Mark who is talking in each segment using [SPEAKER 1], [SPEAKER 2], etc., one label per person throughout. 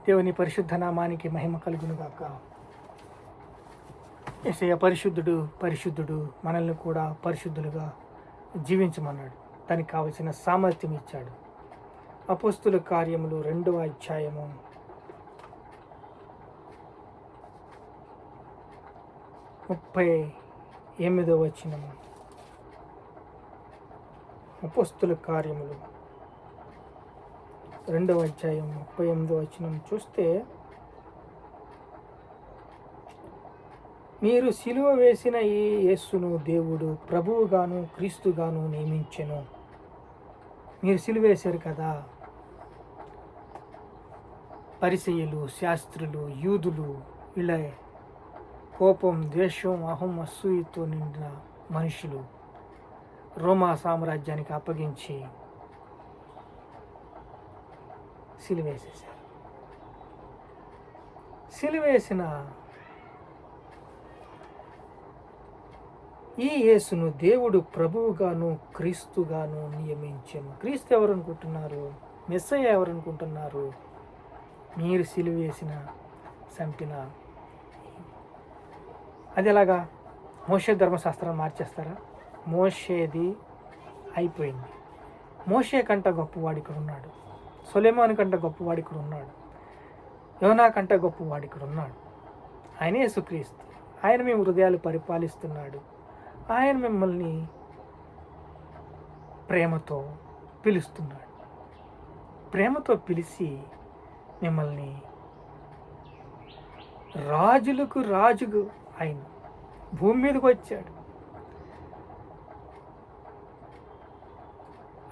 [SPEAKER 1] దేవుని పరిశుద్ధ నామానికి మహిమ కలుగునుగాక. యేసయ్య పరిశుద్ధుడు పరిశుద్ధుడు, మనల్ని కూడా పరిశుద్ధులుగా జీవించమన్నాడు. దానికి కావలసిన సామర్థ్యం ఇచ్చాడు. అపోస్తుల కార్యములు 2వ అధ్యాయము 38వ వచనము. అపోస్తుల కార్యములు 2వ అధ్యాయం 38వ వచనం చూస్తే, మీరు సిలువ వేసిన ఈ యేసును దేవుడు ప్రభువుగాను క్రీస్తుగాను నియమించెను. మీరు సిలువ వేశారు కదా. పరిసయ్యులు, శాస్త్రులు, యూదులు, ఇలా కోపం, ద్వేషం, అహం, అసూయతో నిండిన మనుషులు రోమా సామ్రాజ్యానికి అప్పగించి సిలువేసేశారు. సిలువేసిన ఈ యేసును దేవుడు ప్రభువుగాను క్రీస్తుగాను నియమించెను. క్రీస్తు ఎవరు అనుకుంటున్నారు? మెస్సయ్య ఎవరు అనుకుంటున్నారు? మీరు సిలువేసిన చంపిన. అది ఎలాగా? మోషే ధర్మశాస్త్రాన్ని మార్చేస్తారా? మోషేది అయిపోయింది. మోషే కంట గొప్పవాడు ఇక్కడ ఉన్నాడు. సొలొమోను కంట గొప్పవాడు ఇక్కడ ఉన్నాడు. యోనా కంట గొప్పవాడు ఇక్కడ ఉన్నాడు. ఆయనే యేసుక్రీస్తు. ఆయన మీ హృదయాలు పరిపాలిస్తున్నాడు. ఆయన మిమ్మల్ని ప్రేమతో పిలుస్తున్నాడు. ప్రేమతో పిలిచి మిమ్మల్ని రాజులకు రాజుకు ఆయన భూమి మీదకి వచ్చాడు.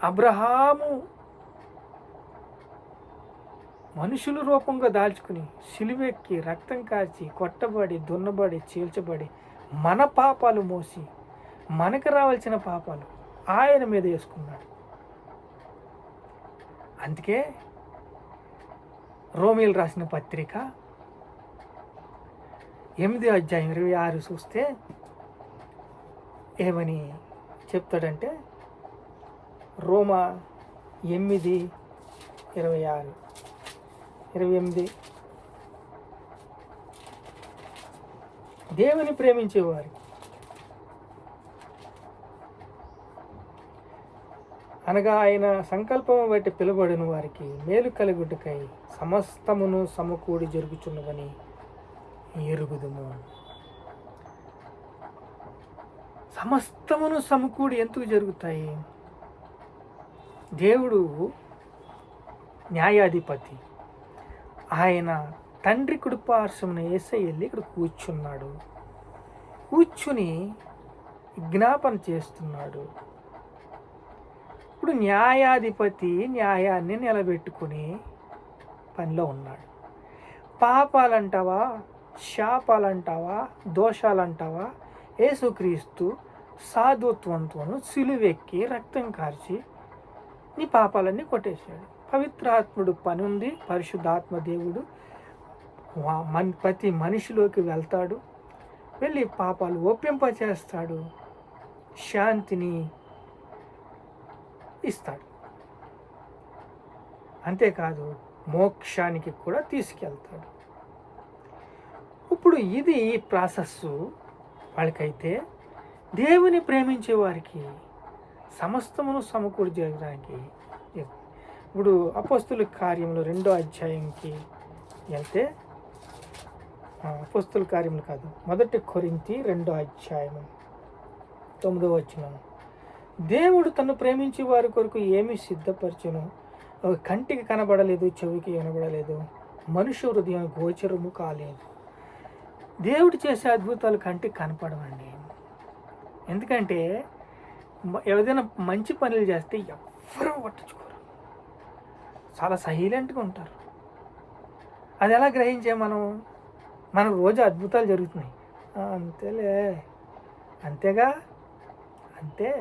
[SPEAKER 1] అబ్రహాము మనుషుల రూపంగా దాల్చుకుని సిలువెక్కి రక్తం కాచి కొట్టబడి దున్నబడి చీల్చబడి మన పాపాలు మోసి మనకు రావాల్సిన పాపాలు ఆయన మీద వేసుకున్నాడు. అందుకే రోమీయులు రాసిన పత్రిక 8వ అధ్యాయం 26 చూస్తే ఏమని చెప్తాడంటే, రోమా 8:26, 28, దేవుని ప్రేమించేవారు అనగా ఆయన సంకల్పము బట్టి పిలువబడిన వారికి మేలు కలుగుటకై సమస్తమును సమకూడి జరుగుచున్నవని ఎరుగుదుము. సమస్తమును సమకూడి ఎందుకు జరుగుతాయి? దేవుడు న్యాయాధిపతి. ఆయన తండ్రి కుడిపార్శ్వమున యేసయ్య వెళ్ళి ఇక్కడ కూర్చున్నాడు. కూర్చుని విజ్ఞాపన చేస్తున్నాడు. ఇప్పుడు న్యాయాధిపతి న్యాయాన్ని నిలబెట్టుకుని పనిలో ఉన్నాడు. పాపాలంటావా, శాపాలంటావా, దోషాలంటావా, యేసుక్రీస్తు సాధుత్వంతోను సిలువెక్కి రక్తం కార్చి నీ పాపాలన్నీ కొట్టేశాడు. పవిత్రాత్ముడు పని ఉంది. పరిశుద్ధాత్మ దేవుడు ప్రతి మనిషిలోకి వెళ్తాడు. వెళ్ళి పాపాలు ఒప్పింపచేస్తాడు, శాంతిని ఇస్తాడు. అంతేకాదు మోక్షానికి కూడా తీసుకెళ్తాడు. ఇప్పుడు ఇది ప్రాసెస్ వాళ్ళకైతే, దేవుని ప్రేమించే వారికి సమస్తమును సమకూడి జరగడానికి. ఇప్పుడు అపోస్తుల కార్యములు 2వ అధ్యాయంకి వెళ్తే, అపోస్తుల కార్యములు కాదు, 1 కొరింథీ 2వ అధ్యాయము 9వ వచనం. దేవుడు తను ప్రేమించే వారి కొరకు ఏమి సిద్ధపరచునో కంటికి కనబడలేదు, చెవికి వినబడలేదు, మనుష్య హృదయం గోచరము కాలేదు. దేవుడు చేసే అద్భుతాలు కంటికి కనపడవండి. ఎందుకంటే ఏదైనా మంచి పనులు చేస్తే ఎవ్వరూ పట్టించుకోరు, చాలా సైలెంట్గా ఉంటారు. అది ఎలా గ్రహించే మనం రోజు అద్భుతాలు జరుగుతున్నాయి, అంతేలే, అంతేగా, అంతే.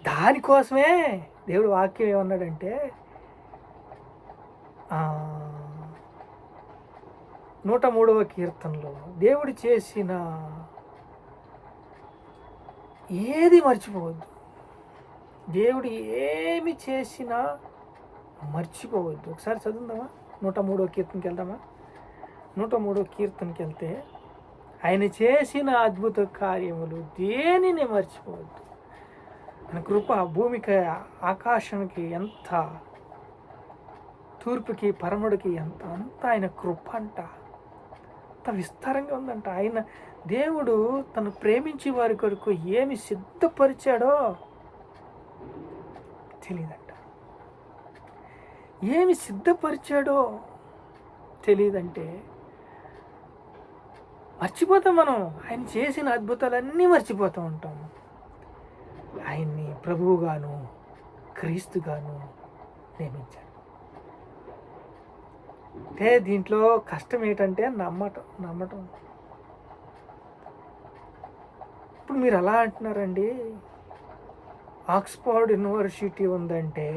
[SPEAKER 1] దానికోసమే దేవుడు వాక్యం ఏమన్నాడంటే, 103వ కీర్తనలో దేవుడు చేసిన ఏది మర్చిపోవద్దు. దేవుడు ఏమి చేసినా మర్చిపోవద్దు. ఒకసారి చదువుదామా? 103వ కీర్తనకి వెళ్దామా? 103వ కీర్తనకి వెళ్తే ఆయన చేసిన అద్భుత కార్యములు దేనిని మర్చిపోవద్దు. ఆయన కృప భూమికి ఆకాశానికి ఎంత, తూర్పుకి పరముడికి ఎంత, అంత ఆయన కృప అంట అంత విస్తారంగా ఉందంట. ఆయన దేవుడు తను ప్రేమించి వారి కొరకు ఏమి సిద్ధపరిచాడో తెలియదంట. ఏమి సిద్ధపరిచాడో తెలియదంటే మర్చిపోతాం మనం. ఆయన చేసిన అద్భుతాలన్నీ మర్చిపోతూ ఉంటాం. ఆయన్ని ప్రభువుగాను క్రీస్తుగాను నియమించాడు. అంటే దీంట్లో కష్టం ఏంటంటే నమ్మటం. ఇప్పుడు మీరు అలా అంటున్నారండి, ఆక్స్ఫర్డ్ యూనివర్సిటీ ఉందంటే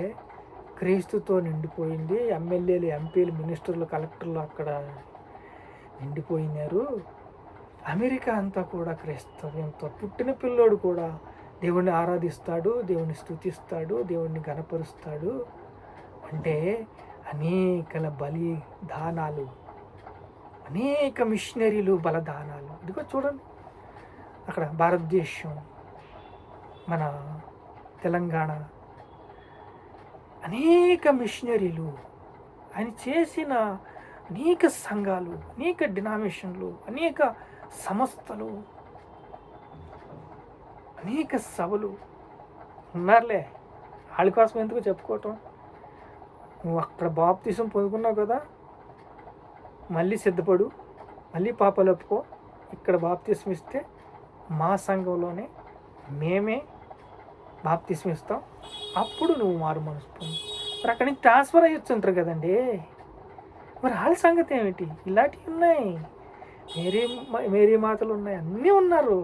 [SPEAKER 1] క్రీస్తుతో నిండిపోయింది. ఎమ్మెల్యేలు, ఎంపీలు, మినిస్టర్లు, కలెక్టర్లు అక్కడ నిండిపోయినారు. అమెరికా అంతా కూడా క్రైస్తవ్యంతో పుట్టిన పిల్లోడు కూడా దేవుణ్ణి ఆరాధిస్తాడు, దేవుణ్ణి స్తుతిస్తాడు, దేవుణ్ణి గణపరుస్తాడు. అంటే అనేకల బలిదానాలు, అనేక మిషనరీలు బలదానాలు. ఇదిగో చూడండి, అక్కడ భారతదేశం, మన తెలంగాణ, అనేక మిషనరీలు, ఆయన చేసిన అనేక సంఘాలు, అనేక డినామినేషన్లు, అనేక సంస్థలు, అనేక సభలు ఉన్నారులే. వాళ్ళ కోసం ఎందుకు చెప్పుకోవటం? నువ్వు అక్కడ బాప్తిసం పొందుకున్నావు కదా, మళ్ళీ సిద్ధపడు, మళ్ళీ పాపాలు ఒప్పుకో. ఇక్కడ బాప్తిసం ఇస్తే మా సంఘంలోనే మేమే బాప్తిసం ఇస్తాం, అప్పుడు నువ్వు మారు మనసు పొందు. మరి అక్కడి నుంచి ట్రాన్స్ఫర్ అయ్యొచ్చు అంటారు కదండి. మరి వాళ్ళ సంగతి ఏమిటి? ఇలాంటివి ఉన్నాయి, మేరీ మాతలు ఉన్నాయి, అన్నీ ఉన్నారు.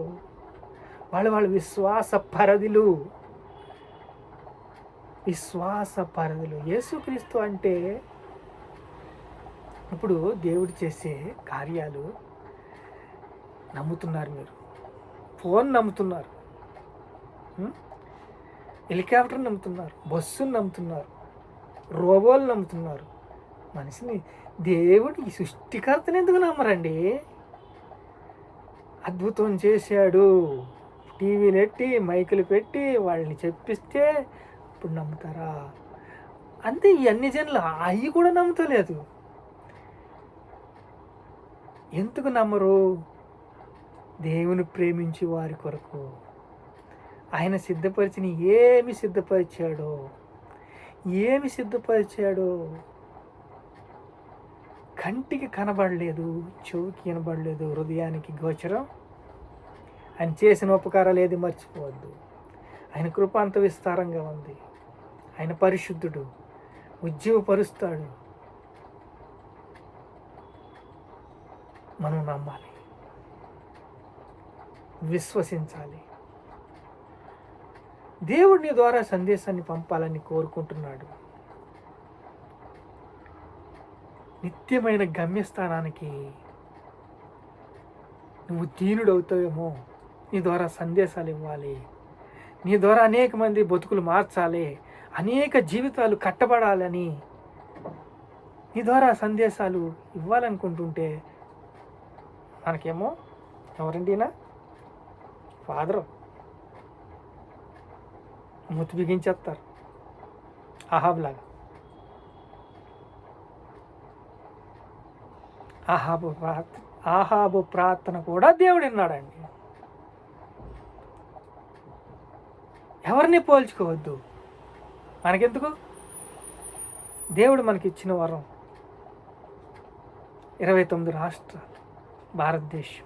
[SPEAKER 1] వాళ్ళ విశ్వాస పరిధులు. యేసుక్రీస్తు అంటే ఇప్పుడు దేవుడు చేసే కార్యాలు నమ్ముతున్నారు. మీరు ఫోన్ నమ్ముతున్నారు, హెలికాప్టర్ నమ్ముతున్నారు, బస్సును నమ్ముతున్నారు, రోబోలు నమ్ముతున్నారు. మనిషిని దేవుడు ఈ సృష్టికర్తను ఎందుకు నమ్మరండి? అద్భుతం చేశాడు, టీవీలు పెట్టి మైకులు పెట్టి వాళ్ళని చెప్పిస్తే ఇప్పుడు నమ్ముతారా? అంతే. ఈ అన్ని జనులు అవి కూడా నమ్ముతలేదు. ఎందుకు నమ్మరు? దేవుని ప్రేమించి వారి కొరకు ఆయన సిద్ధపరిచిన ఏమి సిద్ధపరిచాడో కంటికి కనబడలేదు, చెవికి వినబడలేదు, హృదయానికి గోచరం. ఆయన చేసిన ఉపకారాలు ఏది మర్చిపోవద్దు. ఆయన కృప అంత విస్తారంగా ఉంది. ఆయన పరిశుద్ధుడు, ఉజ్జీవపరుస్తాడు. మనం నమ్మాలి, విశ్వసించాలి. దేవుడి ద్వారా సందేశాన్ని పంపాలని కోరుకుంటున్నాడు. నిత్యమైన గమ్యస్థానానికి నువ్వు దీనుడవుతావేమో. నీ ద్వారా సందేశాలు ఇవ్వాలి, నీ ద్వారా అనేక మంది బతుకులు మార్చాలి, అనేక జీవితాలు కట్టబడాలని నీ ద్వారా సందేశాలు ఇవ్వాలనుకుంటుంటే మనకేమో ఎవరండినా ఫాదరు మూతి బిగించేస్తారు అహాబ్లాగా. ఆహాబు ప్రార్థన కూడా దేవుడు విన్నాడండి. ఎవరిని పోల్చుకోవద్దు. మనకెందుకు? దేవుడు మనకి ఇచ్చిన వరం 29 రాష్ట్రాలు, భారతదేశం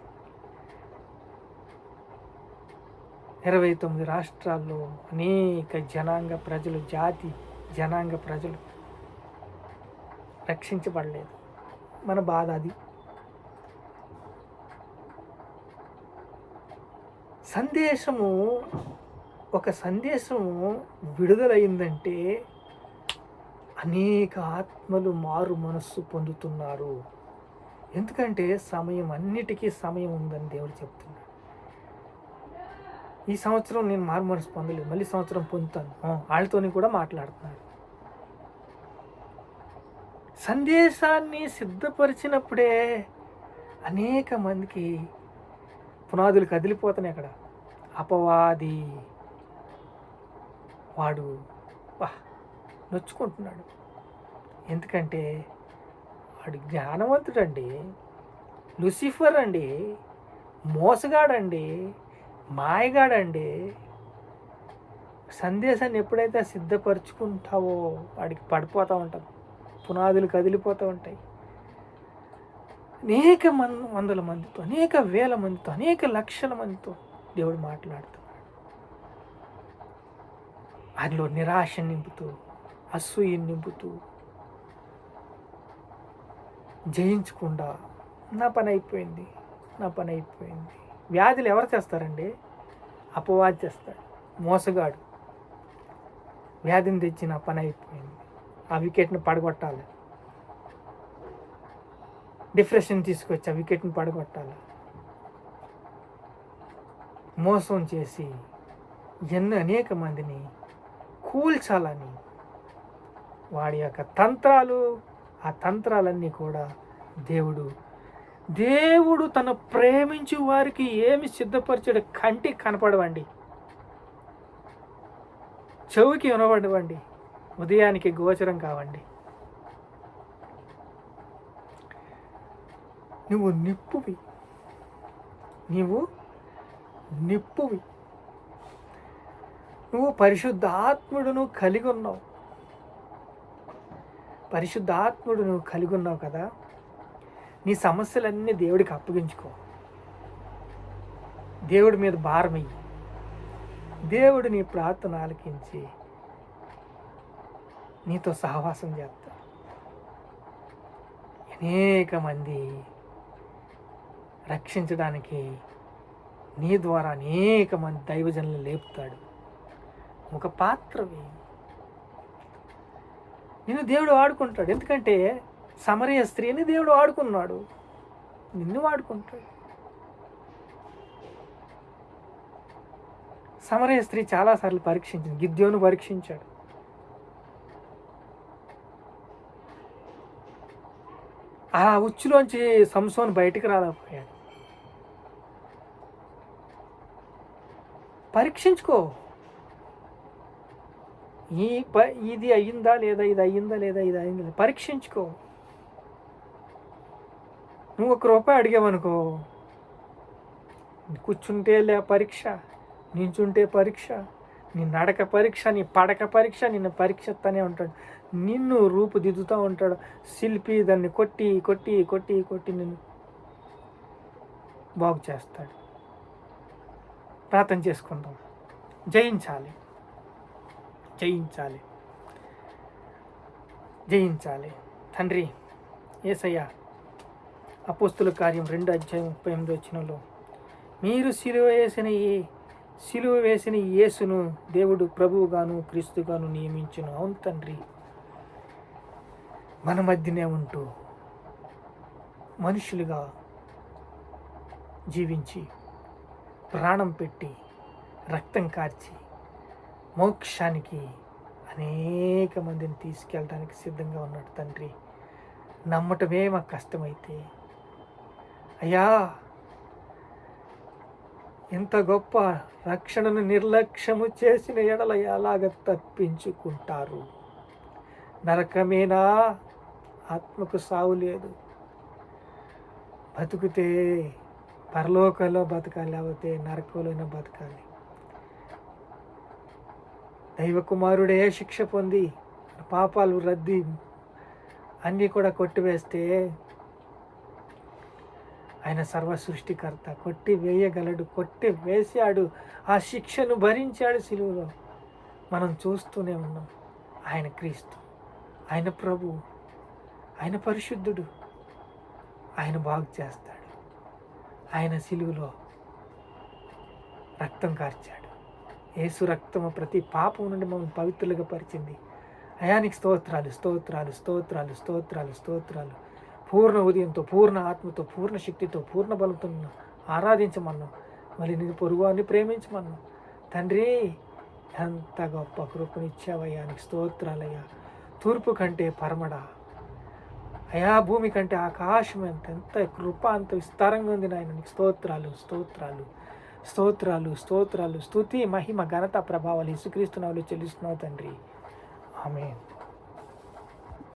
[SPEAKER 1] 29 రాష్ట్రాల్లో అనేక జనాంగ ప్రజలు, జనాంగ ప్రజలు రక్షించబడలేదు. మన బాధ అది. ఒక సందేశము విడుదలైందంటే అనేక ఆత్మలు మారు మనస్సు పొందుతున్నారు. ఎందుకంటే అన్నిటికీ సమయం ఉందని దేవుడు చెప్తున్నాడు. ఈ సంవత్సరం నేను మారు మనసు పొందలేదు, మళ్ళీ సంవత్సరం పొందుతాను, వాళ్ళతోని కూడా మాట్లాడుతున్నాడు. సందేశాన్ని సిద్ధపరిచినప్పుడే అనేక మందికి పునాదులు కదిలిపోతున్నాయి. అక్కడ అపవాది వాడు నొచ్చుకుంటున్నాడు. ఎందుకంటే వాడు జ్ఞానవంతుడండి, లూసిఫర్ అండి, మోసగాడండి, మాయగాడండి. సందేశాన్ని ఎప్పుడైతే సిద్ధపరచుకుంటావో వాడికి పడిపోతూ ఉంటుంది, పునాదులు కదిలిపోతూ ఉంటాయి. అనేక వందల మందితో, అనేక వేల మందితో, అనేక లక్షల మందితో దేవుడు మాట్లాడుతున్నాడు. అందులో నిరాశ నింపుతూ, అసూయ నింపుతూ, జయించకుండా నా పని అయిపోయింది, నా పని అయిపోయింది. వ్యాధులు ఎవరు చేస్తారండి? అపవాది చేస్తాడు, మోసగాడు. వ్యాధిని తెచ్చి నా పని అయిపోయింది, ఆ వికెట్ని పడగొట్టాలి. డిప్రెషన్ తీసుకొచ్చి ఆ వికెట్ని పడగొట్టాలి. మోసం చేసి అనేక మందిని కూల్చాలని వాడి యొక్క తంత్రాలు, ఆ తంత్రాలన్నీ కూడా దేవుడు తన ప్రేమించు వారికి ఏమి సిద్ధపరిచాడు కంటికి కనపడవండి, చెవికి వినబడవండి, ఉదయానికి గోచరం కావండి. నువ్వు నిప్పువి, నువ్వు పరిశుద్ధాత్ముడును కలిగి ఉన్నావు. పరిశుద్ధాత్ముడు నువ్వు కలిగి ఉన్నావు కదా, నీ సమస్యలన్నీ దేవుడికి అప్పగించుకో. దేవుడి మీద భారమయ్యి, దేవుడు నీ ప్రార్థన ఆలకించి నీతో సహవాసం చేస్తాడు. అనేక మంది రక్షించడానికి నీ ద్వారా అనేక మంది దైవజనులు లేపుతాడు. ఒక పాత్రవి, నిన్ను దేవుడు వాడుకుంటాడు. ఎందుకంటే సమరయ స్త్రీని దేవుడు వాడుకున్నాడు, నిన్ను వాడుకుంటాడు. సమరయ స్త్రీ చాలాసార్లు పరీక్షించింది, గిద్యోను పరీక్షించాడు. ఆ ఉచ్చులోంచి సంసోను బయటికి రాలేకపోయాడు. పరీక్షించుకో, ఇది అయ్యిందా లేదా, ఇది అయ్యిందా లేదా, ఇది అయ్యిందా పరీక్షించుకో. నువ్వు ₹1 అడిగావనుకో, కూర్చుంటే పరీక్ష, నించుంటే పరీక్ష, నీ నడక పరీక్ష, నీ పడక పరీక్ష, నిన్ను పరీక్షిస్తూనే ఉంటాడు. నిన్ను రూపుదిద్దుతూ ఉంటాడు. శిల్పి దాన్ని కొట్టి కొట్టి కొట్టి కొట్టి నిన్ను బాగు చేస్తాడు. ప్రార్థన చేసుకుందాం. జయించాలి, జయించాలి, జయించాలి. తండ్రి యేసయ్య, అపోస్తుల కార్యం 2:38 మీరు సిలువ వేసిన యేసును దేవుడు ప్రభువుగాను క్రీస్తుగాను నియమించును. అవును తండ్రి, మన మధ్యనే ఉంటూ మనుషులుగా జీవించి ప్రాణం పెట్టి రక్తం కార్చి మోక్షానికి అనేక మందిని తీసుకెళ్ళడానికి సిద్ధంగా ఉన్నాడు తండ్రి. నమ్మటమే మాకు కష్టమైతే, అయ్యా ఇంత గొప్ప రక్షణను నిర్లక్ష్యము చేసిన ఎడల ఎలాగ తప్పించుకుంటారు? నరకమేనా? ఆత్మకు సావు లేదు. బతుకుతే పరలోకంలో బతకాలి, లేకపోతే నరకంలోనే బతకాలి. దైవ కుమారుడే శిక్ష పొంది పాపాలు రద్ది అన్నీ కూడా కొట్టివేస్తే ఆయన సర్వ సృష్టికర్త, కొట్టి వేయగలడు, కొట్టి వేసాడు, ఆ శిక్షను భరించాడు సిలువలో. మనం చూస్తూనే ఉన్నాం. ఆయన క్రీస్తు, ఆయన ప్రభు, ఆయన పరిశుద్ధుడు, ఆయన బాగు చేస్తాడు. ఆయన సిలువలో రక్తం కార్చాడు. యేసు రక్తము ప్రతి పాపం నుండి మమ్మల్ని పవిత్రులుగా పరిచింది. అయానికి స్తోత్రాలు, స్తోత్రాలు, స్తోత్రాలు, స్తోత్రాలు, స్తోత్రాలు. పూర్ణ ఉదయంతో, పూర్ణ ఆత్మతో, పూర్ణ శక్తితో, పూర్ణ బలంతో ఆరాధించమన్నాం. మళ్ళీ నేను పొరుగువాన్ని ప్రేమించమన్నాం. తండ్రి, ఎంత గొప్ప కృపనిచ్చావయ్యా, నీకు స్తోత్రాలయ్యా. తూర్పు కంటే పరమడా, అయా భూమి కంటే ఆకాశం ఎంత కృప అంత విస్తారంగా ఉంది నాయన. నీకు స్తోత్రాలు స్తోత్రాలు స్తోత్రాలు స్తోత్రాలు, స్తుతి మహిమ ఘనత ప్రభావాలు యేసుక్రీస్తు నామములో చెల్లిస్తున్నావు తండ్రి. ఆమేన్.